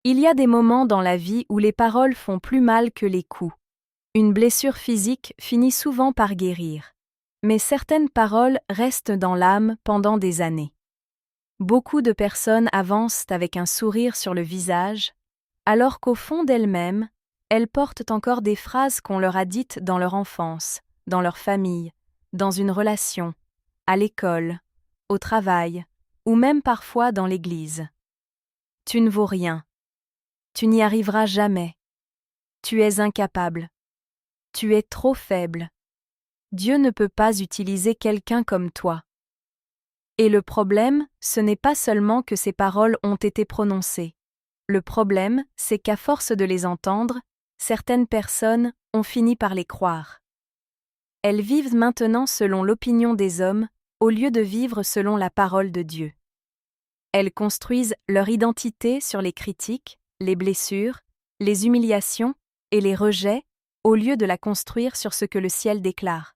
Il y a des moments dans la vie où les paroles font plus mal que les coups. Une blessure physique finit souvent par guérir. Mais certaines paroles restent dans l'âme pendant des années. Beaucoup de personnes avancent avec un sourire sur le visage, alors qu'au fond d'elles-mêmes, elles portent encore des phrases qu'on leur a dites dans leur enfance, dans leur famille, dans une relation, à l'école, au travail, ou même parfois dans l'église. Tu ne vaux rien. Tu n'y arriveras jamais. Tu es incapable. Tu es trop faible. Dieu ne peut pas utiliser quelqu'un comme toi. Et le problème, ce n'est pas seulement que ces paroles ont été prononcées. Le problème, c'est qu'à force de les entendre, certaines personnes ont fini par les croire. Elles vivent maintenant selon l'opinion des hommes, au lieu de vivre selon la parole de Dieu. Elles construisent leur identité sur les critiques, les blessures, les humiliations et les rejets, au lieu de la construire sur ce que le ciel déclare.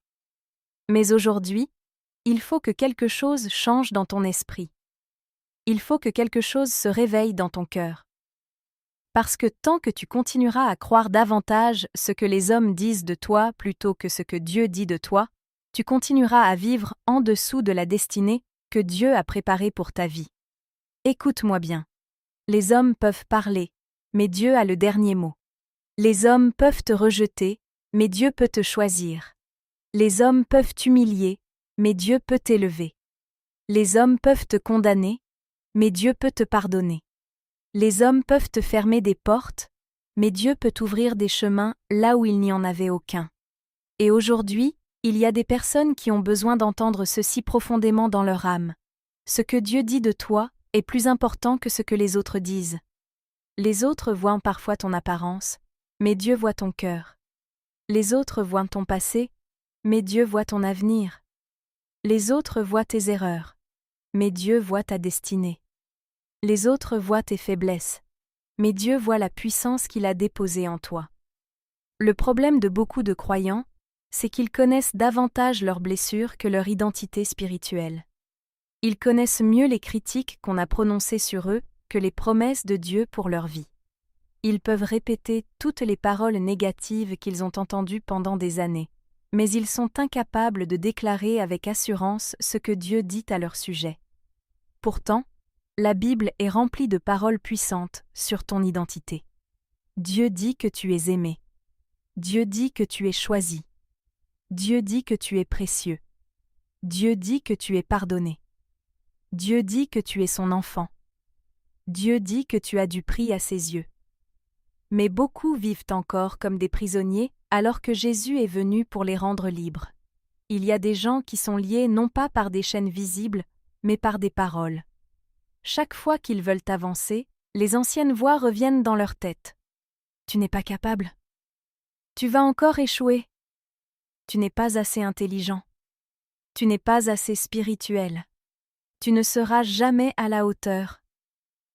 Mais aujourd'hui, il faut que quelque chose change dans ton esprit. Il faut que quelque chose se réveille dans ton cœur. Parce que tant que tu continueras à croire davantage ce que les hommes disent de toi plutôt que ce que Dieu dit de toi, tu continueras à vivre en dessous de la destinée que Dieu a préparée pour ta vie. Écoute-moi bien. Les hommes peuvent parler, mais Dieu a le dernier mot. Les hommes peuvent te rejeter, mais Dieu peut te choisir. Les hommes peuvent t'humilier, mais Dieu peut t'élever. Les hommes peuvent te condamner, mais Dieu peut te pardonner. Les hommes peuvent te fermer des portes, mais Dieu peut ouvrir des chemins là où il n'y en avait aucun. Et aujourd'hui, il y a des personnes qui ont besoin d'entendre ceci profondément dans leur âme. Ce que Dieu dit de toi est plus important que ce que les autres disent. Les autres voient parfois ton apparence, mais Dieu voit ton cœur. Les autres voient ton passé, mais Dieu voit ton avenir. Les autres voient tes erreurs, mais Dieu voit ta destinée. Les autres voient tes faiblesses, mais Dieu voit la puissance qu'il a déposée en toi. Le problème de beaucoup de croyants, c'est qu'ils connaissent davantage leurs blessures que leur identité spirituelle. Ils connaissent mieux les critiques qu'on a prononcées sur eux que les promesses de Dieu pour leur vie. Ils peuvent répéter toutes les paroles négatives qu'ils ont entendues pendant des années, mais ils sont incapables de déclarer avec assurance ce que Dieu dit à leur sujet. Pourtant, la Bible est remplie de paroles puissantes sur ton identité. Dieu dit que tu es aimé. Dieu dit que tu es choisi. Dieu dit que tu es précieux. Dieu dit que tu es pardonné. Dieu dit que tu es son enfant. Dieu dit que tu as du prix à ses yeux. Mais beaucoup vivent encore comme des prisonniers alors que Jésus est venu pour les rendre libres. Il y a des gens qui sont liés non pas par des chaînes visibles, mais par des paroles. Chaque fois qu'ils veulent avancer, les anciennes voix reviennent dans leur tête. Tu n'es pas capable. Tu vas encore échouer. Tu n'es pas assez intelligent. Tu n'es pas assez spirituel. Tu ne seras jamais à la hauteur.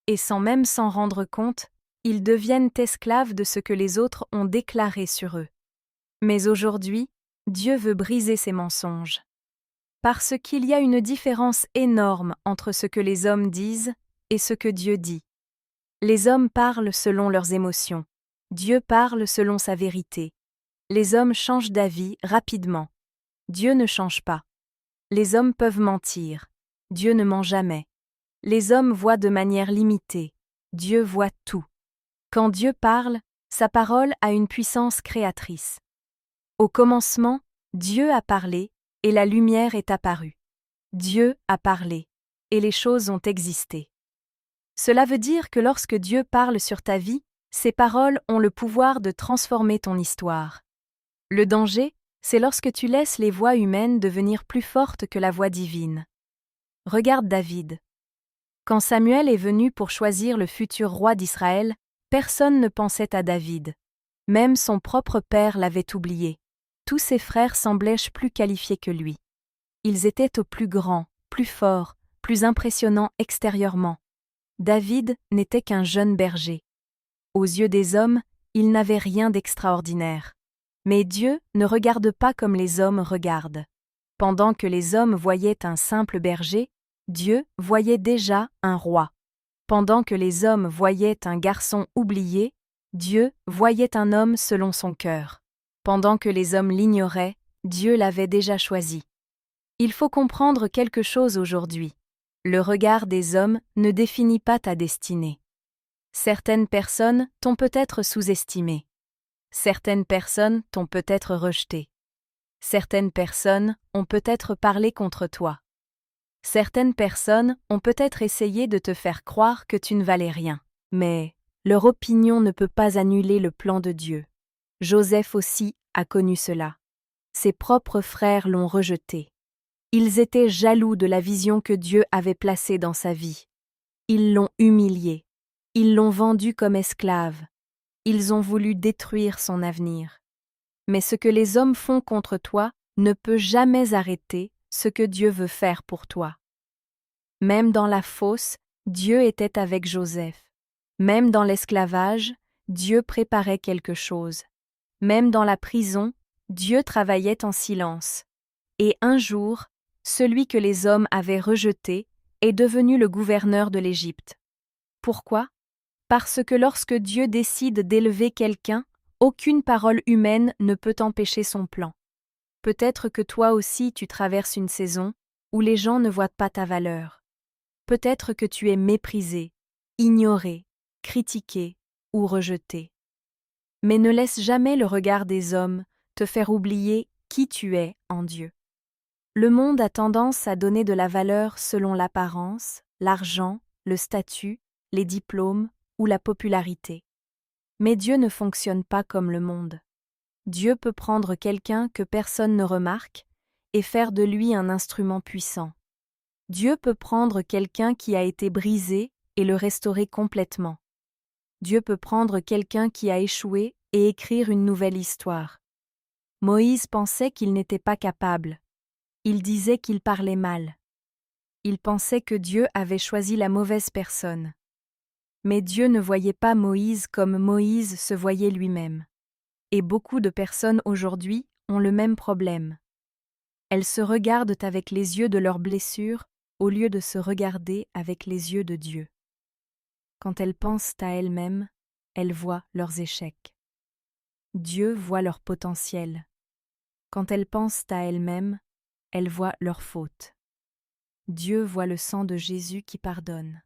Et sans même s'en rendre compte, ils deviennent esclaves de ce que les autres ont déclaré sur eux. Mais aujourd'hui, Dieu veut briser ces mensonges. Parce qu'il y a une différence énorme entre ce que les hommes disent et ce que Dieu dit. Les hommes parlent selon leurs émotions. Dieu parle selon sa vérité. Les hommes changent d'avis rapidement. Dieu ne change pas. Les hommes peuvent mentir. Dieu ne ment jamais. Les hommes voient de manière limitée. Dieu voit tout. Quand Dieu parle, sa parole a une puissance créatrice. Au commencement, Dieu a parlé, et la lumière est apparue. Dieu a parlé, et les choses ont existé. Cela veut dire que lorsque Dieu parle sur ta vie, ses paroles ont le pouvoir de transformer ton histoire. Le danger, c'est lorsque tu laisses les voix humaines devenir plus fortes que la voix divine. Regarde David. Quand Samuel est venu pour choisir le futur roi d'Israël, personne ne pensait à David. Même son propre père l'avait oublié. Tous ses frères semblaient plus qualifiés que lui. Ils étaient au plus grand, plus fort, plus impressionnant extérieurement. David n'était qu'un jeune berger. Aux yeux des hommes, il n'avait rien d'extraordinaire. Mais Dieu ne regarde pas comme les hommes regardent. Pendant que les hommes voyaient un simple berger, Dieu voyait déjà un roi. Pendant que les hommes voyaient un garçon oublié, Dieu voyait un homme selon son cœur. Pendant que les hommes l'ignoraient, Dieu l'avait déjà choisi. Il faut comprendre quelque chose aujourd'hui. Le regard des hommes ne définit pas ta destinée. Certaines personnes t'ont peut-être sous-estimé. Certaines personnes t'ont peut-être rejeté. Certaines personnes ont peut-être parlé contre toi. Certaines personnes ont peut-être essayé de te faire croire que tu ne valais rien. Mais leur opinion ne peut pas annuler le plan de Dieu. Joseph aussi a connu cela. Ses propres frères l'ont rejeté. Ils étaient jaloux de la vision que Dieu avait placée dans sa vie. Ils l'ont humilié. Ils l'ont vendu comme esclave. Ils ont voulu détruire son avenir. Mais ce que les hommes font contre toi ne peut jamais arrêter ce que Dieu veut faire pour toi. Même dans la fosse, Dieu était avec Joseph. Même dans l'esclavage, Dieu préparait quelque chose. Même dans la prison, Dieu travaillait en silence. Et un jour, celui que les hommes avaient rejeté est devenu le gouverneur de l'Égypte. Pourquoi ? Parce que lorsque Dieu décide d'élever quelqu'un, aucune parole humaine ne peut empêcher son plan. Peut-être que toi aussi tu traverses une saison où les gens ne voient pas ta valeur. Peut-être que tu es méprisé, ignoré, critiqué ou rejeté. Mais ne laisse jamais le regard des hommes te faire oublier qui tu es en Dieu. Le monde a tendance à donner de la valeur selon l'apparence, l'argent, le statut, les diplômes ou la popularité. Mais Dieu ne fonctionne pas comme le monde. Dieu peut prendre quelqu'un que personne ne remarque et faire de lui un instrument puissant. Dieu peut prendre quelqu'un qui a été brisé et le restaurer complètement. Dieu peut prendre quelqu'un qui a échoué et écrire une nouvelle histoire. Moïse pensait qu'il n'était pas capable. Il disait qu'il parlait mal. Il pensait que Dieu avait choisi la mauvaise personne. Mais Dieu ne voyait pas Moïse comme Moïse se voyait lui-même. Et beaucoup de personnes aujourd'hui ont le même problème. Elles se regardent avec les yeux de leurs blessures au lieu de se regarder avec les yeux de Dieu. Quand elles pensent à elles-mêmes, elles voient leurs échecs. Dieu voit leur potentiel. Quand elles pensent à elles-mêmes, elles voient leurs fautes. Dieu voit le sang de Jésus qui pardonne.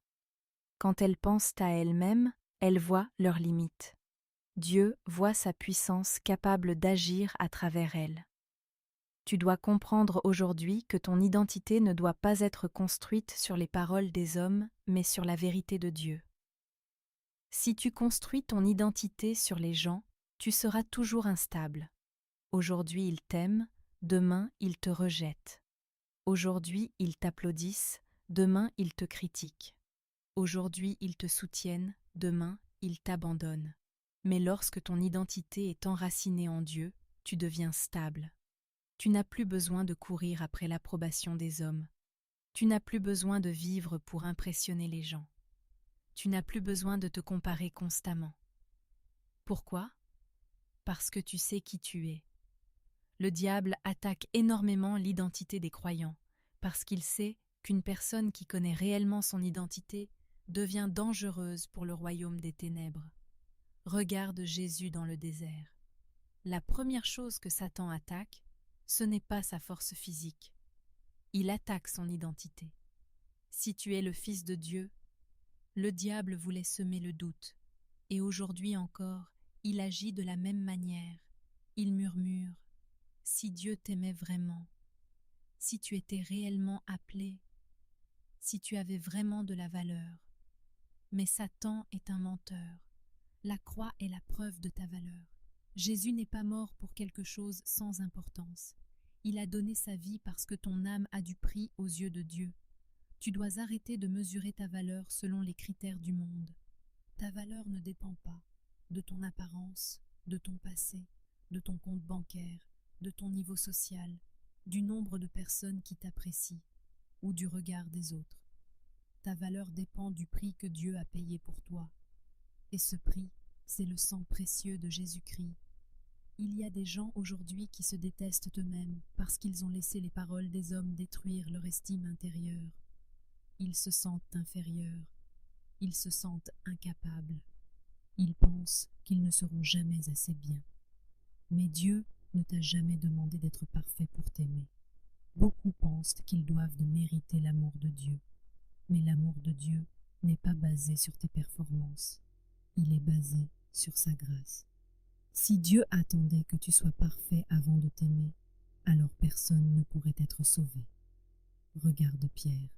Quand elles pensent à elles-mêmes, elles voient leurs limites. Dieu voit sa puissance capable d'agir à travers elles. Tu dois comprendre aujourd'hui que ton identité ne doit pas être construite sur les paroles des hommes, mais sur la vérité de Dieu. Si tu construis ton identité sur les gens, tu seras toujours instable. Aujourd'hui ils t'aiment, demain ils te rejettent. Aujourd'hui ils t'applaudissent, demain ils te critiquent. Aujourd'hui ils te soutiennent, demain ils t'abandonnent. Mais lorsque ton identité est enracinée en Dieu, tu deviens stable. Tu n'as plus besoin de courir après l'approbation des hommes. Tu n'as plus besoin de vivre pour impressionner les gens. Tu n'as plus besoin de te comparer constamment. Pourquoi ? Parce que tu sais qui tu es. Le diable attaque énormément l'identité des croyants, parce qu'il sait qu'une personne qui connaît réellement son identité devient dangereuse pour le royaume des ténèbres. Regarde Jésus dans le désert. La première chose que Satan attaque, ce n'est pas sa force physique. Il attaque son identité. Si tu es le Fils de Dieu, le diable voulait semer le doute. Et aujourd'hui encore, il agit de la même manière. Il murmure, « Si Dieu t'aimait vraiment, si tu étais réellement appelé, si tu avais vraiment de la valeur. » Mais Satan est un menteur. La croix est la preuve de ta valeur. Jésus n'est pas mort pour quelque chose sans importance. Il a donné sa vie parce que ton âme a du prix aux yeux de Dieu. Tu dois arrêter de mesurer ta valeur selon les critères du monde. Ta valeur ne dépend pas de ton apparence, de ton passé, de ton compte bancaire, de ton niveau social, du nombre de personnes qui t'apprécient ou du regard des autres. Ta valeur dépend du prix que Dieu a payé pour toi. Et ce prix, c'est le sang précieux de Jésus-Christ. Il y a des gens aujourd'hui qui se détestent eux-mêmes parce qu'ils ont laissé les paroles des hommes détruire leur estime intérieure. Ils se sentent inférieurs. Ils se sentent incapables. Ils pensent qu'ils ne seront jamais assez bien. Mais Dieu ne t'a jamais demandé d'être parfait pour t'aimer. Beaucoup pensent qu'ils doivent mériter l'amour de Dieu. Mais l'amour de Dieu n'est pas basé sur tes performances. Il est basé sur sa grâce. Si Dieu attendait que tu sois parfait avant de t'aimer, alors personne ne pourrait être sauvé. Regarde Pierre.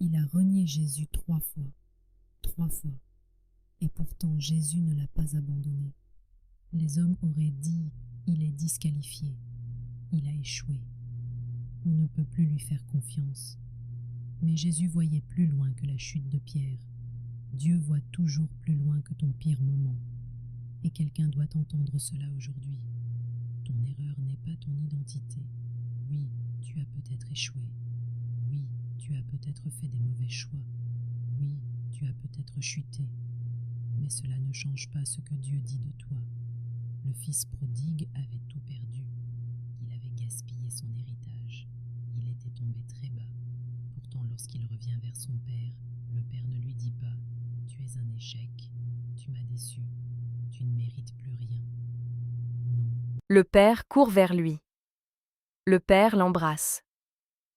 Il a renié Jésus 3 fois. 3 fois. Et pourtant Jésus ne l'a pas abandonné. Les hommes auraient dit « il est disqualifié ». Il a échoué. On ne peut plus lui faire confiance. Mais Jésus voyait plus loin que la chute de Pierre. Dieu voit toujours plus loin que ton pire moment. Et quelqu'un doit entendre cela aujourd'hui. Ton erreur n'est pas ton identité. Oui, tu as peut-être échoué. Oui, tu as peut-être fait des mauvais choix. Oui, tu as peut-être chuté. Mais cela ne change pas ce que Dieu dit de toi. Le fils prodigue avait tout perdu. Il avait gaspillé son héritage. Il était tombé très bas. Pourtant, lorsqu'il revient vers son père, le père ne lui dit pas « Tu es un échec, tu m'as déçu, tu ne mérites plus rien ». Non. Le père court vers lui. Le père l'embrasse.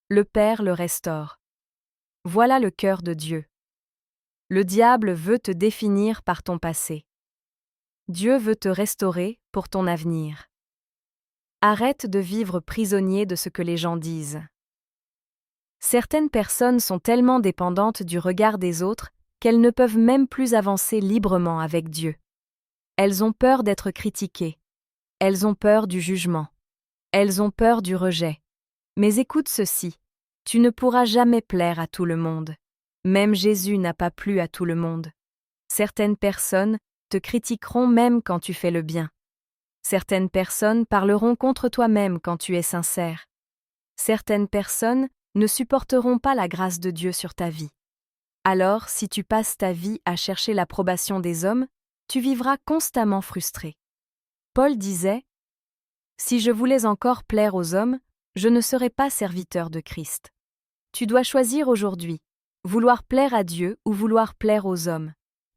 Le père le restaure. Voilà le cœur de Dieu. Le diable veut te définir par ton passé. Dieu veut te restaurer pour ton avenir. Arrête de vivre prisonnier de ce que les gens disent. Certaines personnes sont tellement dépendantes du regard des autres qu'elles ne peuvent même plus avancer librement avec Dieu. Elles ont peur d'être critiquées. Elles ont peur du jugement. Elles ont peur du rejet. Mais écoute ceci, tu ne pourras jamais plaire à tout le monde. Même Jésus n'a pas plu à tout le monde. Certaines personnes te critiqueront même quand tu fais le bien. Certaines personnes parleront contre toi-même quand tu es sincère. Certaines personnes ne supporteront pas la grâce de Dieu sur ta vie. Alors, si tu passes ta vie à chercher l'approbation des hommes, tu vivras constamment frustré. Paul disait « Si je voulais encore plaire aux hommes, je ne serais pas serviteur de Christ. » Tu dois choisir aujourd'hui, vouloir plaire à Dieu ou vouloir plaire aux hommes.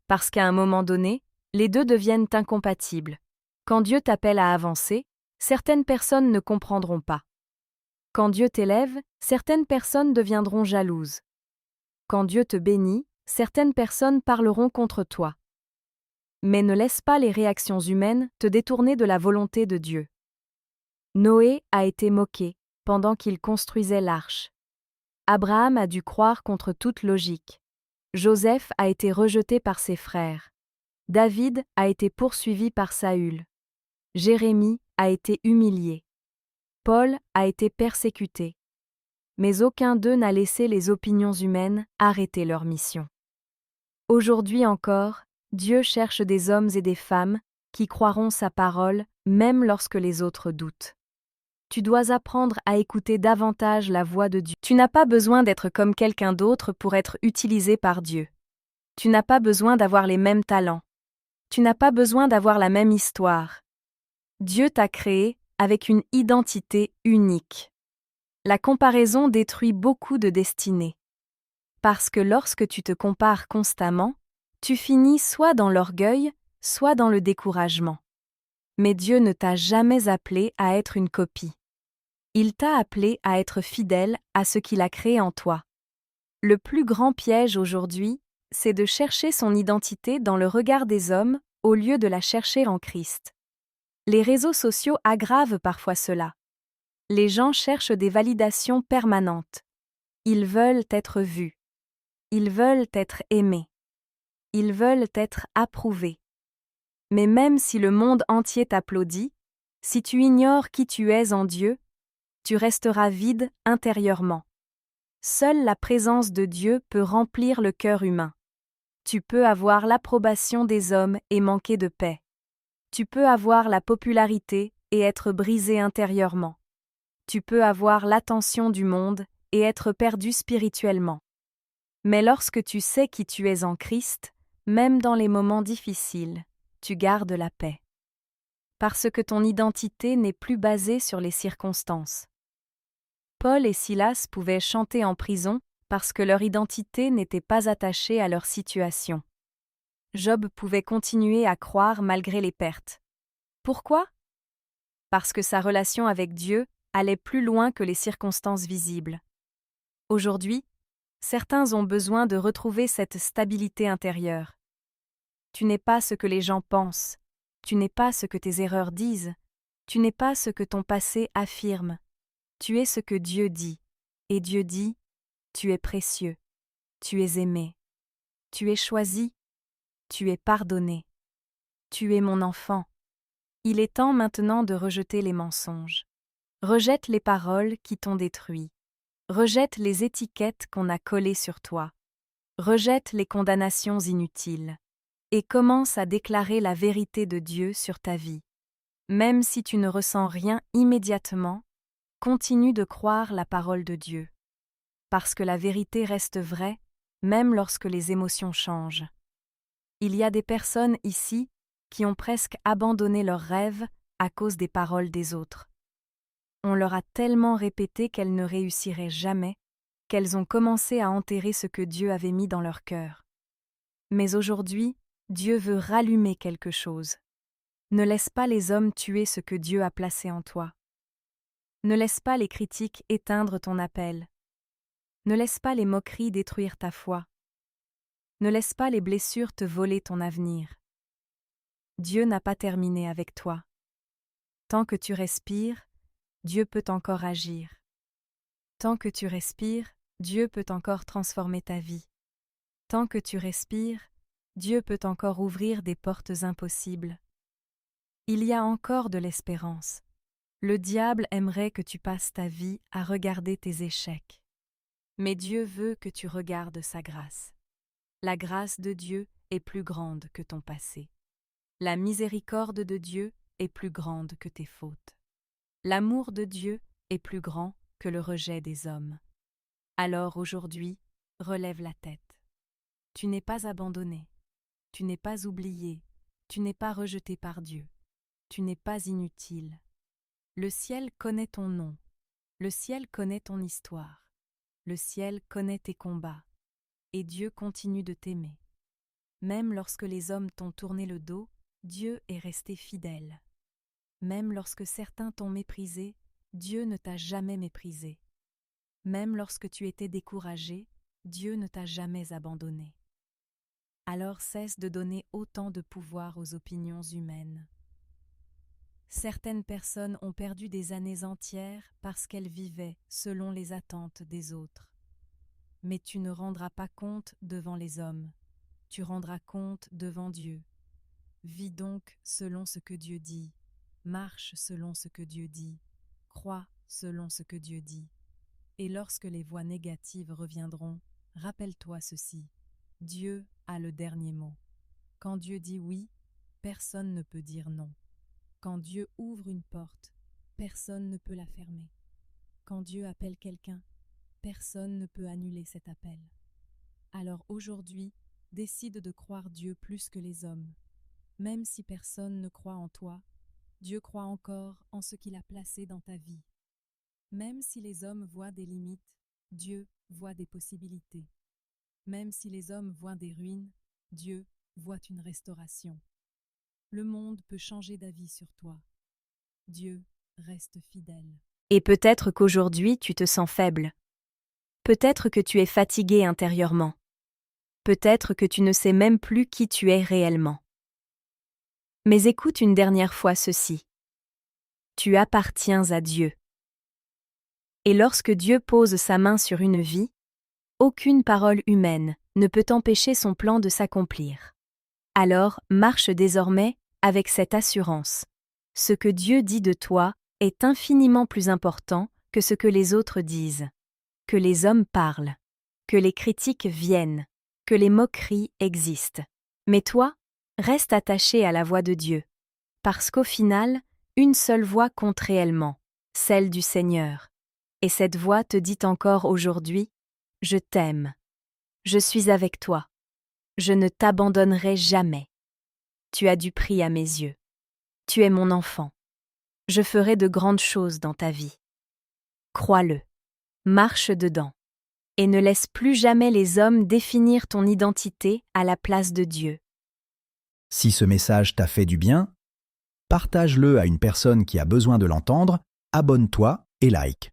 Parce qu'à un moment donné, les deux deviennent incompatibles. Quand Dieu t'appelle à avancer, certaines personnes ne comprendront pas. Quand Dieu t'élève, certaines personnes deviendront jalouses. Quand Dieu te bénit, certaines personnes parleront contre toi. Mais ne laisse pas les réactions humaines te détourner de la volonté de Dieu. Noé a été moqué pendant qu'il construisait l'arche. Abraham a dû croire contre toute logique. Joseph a été rejeté par ses frères. David a été poursuivi par Saül. Jérémie a été humilié. Paul a été persécuté. Mais aucun d'eux n'a laissé les opinions humaines arrêter leur mission. Aujourd'hui encore, Dieu cherche des hommes et des femmes qui croiront sa parole même lorsque les autres doutent. Tu dois apprendre à écouter davantage la voix de Dieu. Tu n'as pas besoin d'être comme quelqu'un d'autre pour être utilisé par Dieu. Tu n'as pas besoin d'avoir les mêmes talents. Tu n'as pas besoin d'avoir la même histoire. Dieu t'a créé avec une identité unique. La comparaison détruit beaucoup de destinées. Parce que lorsque tu te compares constamment, tu finis soit dans l'orgueil, soit dans le découragement. Mais Dieu ne t'a jamais appelé à être une copie. Il t'a appelé à être fidèle à ce qu'il a créé en toi. Le plus grand piège aujourd'hui, c'est de chercher son identité dans le regard des hommes au lieu de la chercher en Christ. Les réseaux sociaux aggravent parfois cela. Les gens cherchent des validations permanentes. Ils veulent être vus. Ils veulent être aimés. Ils veulent être approuvés. Mais même si le monde entier t'applaudit, si tu ignores qui tu es en Dieu, tu resteras vide intérieurement. Seule la présence de Dieu peut remplir le cœur humain. Tu peux avoir l'approbation des hommes et manquer de paix. Tu peux avoir la popularité et être brisé intérieurement. Tu peux avoir l'attention du monde et être perdu spirituellement. Mais lorsque tu sais qui tu es en Christ, même dans les moments difficiles, tu gardes la paix. Parce que ton identité n'est plus basée sur les circonstances. Paul et Silas pouvaient chanter en prison parce que leur identité n'était pas attachée à leur situation. Job pouvait continuer à croire malgré les pertes. Pourquoi? Parce que sa relation avec Dieu allait plus loin que les circonstances visibles. Aujourd'hui, certains ont besoin de retrouver cette stabilité intérieure. Tu n'es pas ce que les gens pensent, tu n'es pas ce que tes erreurs disent, tu n'es pas ce que ton passé affirme, tu es ce que Dieu dit, et Dieu dit, tu es précieux, tu es aimé, tu es choisi, tu es pardonné, tu es mon enfant. Il est temps maintenant de rejeter les mensonges. Rejette les paroles qui t'ont détruit. Rejette les étiquettes qu'on a collées sur toi. Rejette les condamnations inutiles. Et commence à déclarer la vérité de Dieu sur ta vie. Même si tu ne ressens rien immédiatement, continue de croire la parole de Dieu. Parce que la vérité reste vraie, même lorsque les émotions changent. Il y a des personnes ici qui ont presque abandonné leurs rêves à cause des paroles des autres. On leur a tellement répété qu'elles ne réussiraient jamais, qu'elles ont commencé à enterrer ce que Dieu avait mis dans leur cœur. Mais aujourd'hui, Dieu veut rallumer quelque chose. Ne laisse pas les hommes tuer ce que Dieu a placé en toi. Ne laisse pas les critiques éteindre ton appel. Ne laisse pas les moqueries détruire ta foi. Ne laisse pas les blessures te voler ton avenir. Dieu n'a pas terminé avec toi. Tant que tu respires, Dieu peut encore agir. Tant que tu respires, Dieu peut encore transformer ta vie. Tant que tu respires, Dieu peut encore ouvrir des portes impossibles. Il y a encore de l'espérance. Le diable aimerait que tu passes ta vie à regarder tes échecs. Mais Dieu veut que tu regardes sa grâce. La grâce de Dieu est plus grande que ton passé. La miséricorde de Dieu est plus grande que tes fautes. L'amour de Dieu est plus grand que le rejet des hommes. Alors aujourd'hui, relève la tête. Tu n'es pas abandonné, tu n'es pas oublié, tu n'es pas rejeté par Dieu, tu n'es pas inutile. Le ciel connaît ton nom, le ciel connaît ton histoire, le ciel connaît tes combats, et Dieu continue de t'aimer. Même lorsque les hommes t'ont tourné le dos, Dieu est resté fidèle. Même lorsque certains t'ont méprisé, Dieu ne t'a jamais méprisé. Même lorsque tu étais découragé, Dieu ne t'a jamais abandonné. Alors cesse de donner autant de pouvoir aux opinions humaines. Certaines personnes ont perdu des années entières parce qu'elles vivaient selon les attentes des autres. Mais tu ne rendras pas compte devant les hommes, tu rendras compte devant Dieu. Vis donc selon ce que Dieu dit, marche selon ce que Dieu dit, crois selon ce que Dieu dit. Et lorsque les voix négatives reviendront, rappelle-toi ceci, Dieu a le dernier mot. Quand Dieu dit oui, personne ne peut dire non. Quand Dieu ouvre une porte, personne ne peut la fermer. Quand Dieu appelle quelqu'un, personne ne peut annuler cet appel. Alors aujourd'hui, décide de croire Dieu plus que les hommes. Même si personne ne croit en toi, Dieu croit encore en ce qu'il a placé dans ta vie. Même si les hommes voient des limites, Dieu voit des possibilités. Même si les hommes voient des ruines, Dieu voit une restauration. Le monde peut changer d'avis sur toi. Dieu reste fidèle. Et peut-être qu'aujourd'hui tu te sens faible. Peut-être que tu es fatigué intérieurement. Peut-être que tu ne sais même plus qui tu es réellement. Mais écoute une dernière fois ceci. Tu appartiens à Dieu. Et lorsque Dieu pose sa main sur une vie, aucune parole humaine ne peut empêcher son plan de s'accomplir. Alors, marche désormais avec cette assurance. Ce que Dieu dit de toi est infiniment plus important que ce que les autres disent. Que les hommes parlent, que les critiques viennent, que les moqueries existent. Mais toi, reste attaché à la voix de Dieu. Parce qu'au final, une seule voix compte réellement, celle du Seigneur. Et cette voix te dit encore aujourd'hui, « Je t'aime. Je suis avec toi. Je ne t'abandonnerai jamais. Tu as du prix à mes yeux. Tu es mon enfant. Je ferai de grandes choses dans ta vie. Crois-le. Marche dedans. et ne laisse plus jamais les hommes définir ton identité à la place de Dieu. Si ce message t'a fait du bien, partage-le à une personne qui a besoin de l'entendre, abonne-toi et like.